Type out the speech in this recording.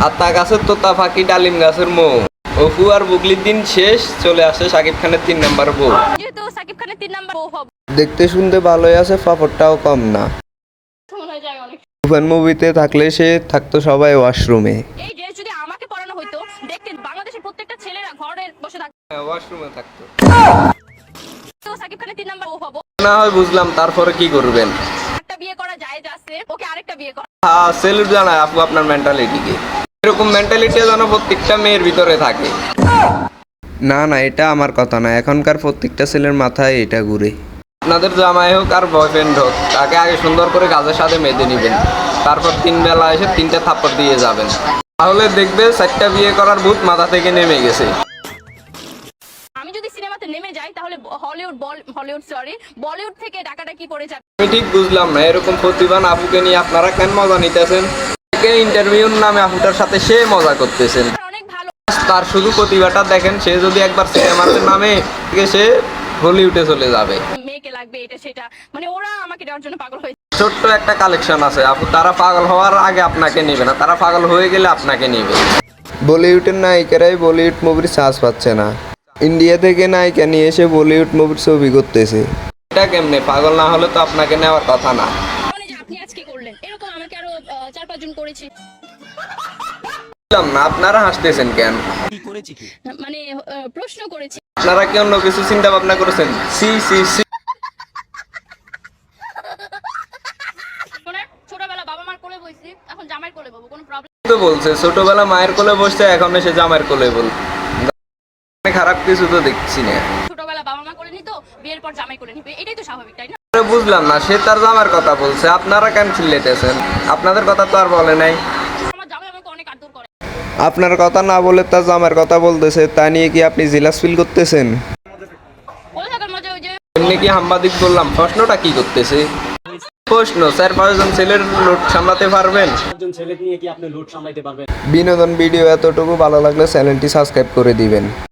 আতা গাছের তোতা ফাঁকি ডালিম গাছের মৌ, অপু আর বুগলির দিন শেষ, চলে আসে শাকিব খানের 3 নাম্বার বউ। যেহেতু সাকিব খানের 3 নাম্বার বউ হবে, দেখতে শুনতে ভালোই আছে, পাপড়টাও কম না। শোনা যায় অনেক। তুফান মুভিতে থাকলে সে থাকতো সবাই ওয়াশরুমে। এই ড্রেস যদি আমাকে পরানো হইতো, দেখতে বাংলাদেশের প্রত্যেকটা ছেলেরা ঘরে বসে থাকতো। ওয়াশরুমে থাকতো। তো সাকিব খানের 3 নাম্বার বউ হবে। না হয় বুঝলাম, তারপরে কি করবেন? একটা বিয়ে করা যায় আছে, ওকে আরেকটা বিয়ে করা। হ্যাঁ, সেলুট জানাই আপু আপনার মেন্টালিটিকে। এরকম মেন্টালিটি যেন প্রত্যেকটা মেয়ের ভিতরে থাকে। না না, এটা আমার কথা না, এখনকার প্রত্যেকটা ছেলের মাথায় এটা ঘুরে। আপনাদের জামাই হোক আর বয়ফ্রেন্ড হোক, তাকে আগে সুন্দর করে গাছের সাথে বেঁধে নেবেন, তারপর 3 বেলা এসে 3টা থাপ্পড় দিয়ে যাবেন, তাহলে দেখবে 4টা বিয়ে করার ভূত মাথা থেকে নেমে গেছে। আমি যদি সিনেমাতে নেমে যাই তাহলে বলিউড থেকে ডাকাডাকি করে যাবে। আমি ঠিক বুঝলাম না, এরকম প্রতিভান আপুকে নিয়ে আপনারা কেন মজা নিতেছেন? ইন্টারভিউর নামে আপুটার সাথে সে মজা করতেছেন। অনেক ভালো। তার শুধু প্রতিভাটা দেখেন, সে যদি একবার সিনেমাতে নামে সে বলিউডে চলে যাবে। মেয়েকে লাগবে এটা সেটা, মানে ওরা আমাকে দেওয়ার জন্য পাগল হয়েছে। ছোট্ট একটা কালেকশন আছে আপু, তারা পাগল হওয়ার আগে আপনাকে নিবে না, তারা পাগল হয়ে গেলে আপনাকে নিবে। বলিউডের নায়িকারাই বলিউড মুভির চান্স পাচ্ছে না, ইন্ডিয়া থেকে নায়িকা নিয়ে এসে বলিউড মুভির ছবি করতেছে। এটা কেমনে? পাগল না হলে তো আপনাকে নেওয়ার কথা না। মানে যে আপনি আজকে করলেন এরকম, আমাকে আরো 4-5 জন করেছে। বুঝলাম না, আপনারা হাসতেছেন কেন? মানে প্রশ্ন করেছে। আপনারা কি অন্য কিছু চিন্তা ভাবনা করেছেন? সি সি সি। ছোটবেলা বাবা মার কোলে বসছি, এখন জামাইয়ের কোলে বসবো, কোনো প্রবলেম? তো বলছে ছোটবেলা মায়ের কোলে বসতে, এখন এসে জামাইয়ের কোলে বল। খারাপ কিছু তো দেখছি না। ছোটবেলা বাবা মা কোলে নিত, বিয়ের পর জামাই কোলে নিবে, এটাই তো স্বাভাবিক, তাই না? বুঝলাম না, সে তার জামার কথা বলছে, আপনারা কেন চিল্লাইতেছেন? আপনাদের কথা তো আর বলে নাই। আমার জামাই আমাকে অনেক আদর করে। আপনার কথা না বলে তার জামার কথা বলতেছে, তা নিয়ে কি আপনি জেলাস ফিল করতেছেন? কোলে থাকার মজা ওই যে। এমনি কি সাংবাদিক বললাম, প্রশ্নটা কি করতেছে? প্রশ্ন, 4-5 জন ছেলের লোড সামলাতে পারবেন? ছেলে নিয়ে কি আপনি লোড সামলাইতে পারবেন? বিনোদন ভিডিও এতটুকু ভালো লাগলে চ্যানেলটি সাবস্ক্রাইব করে দিবেন।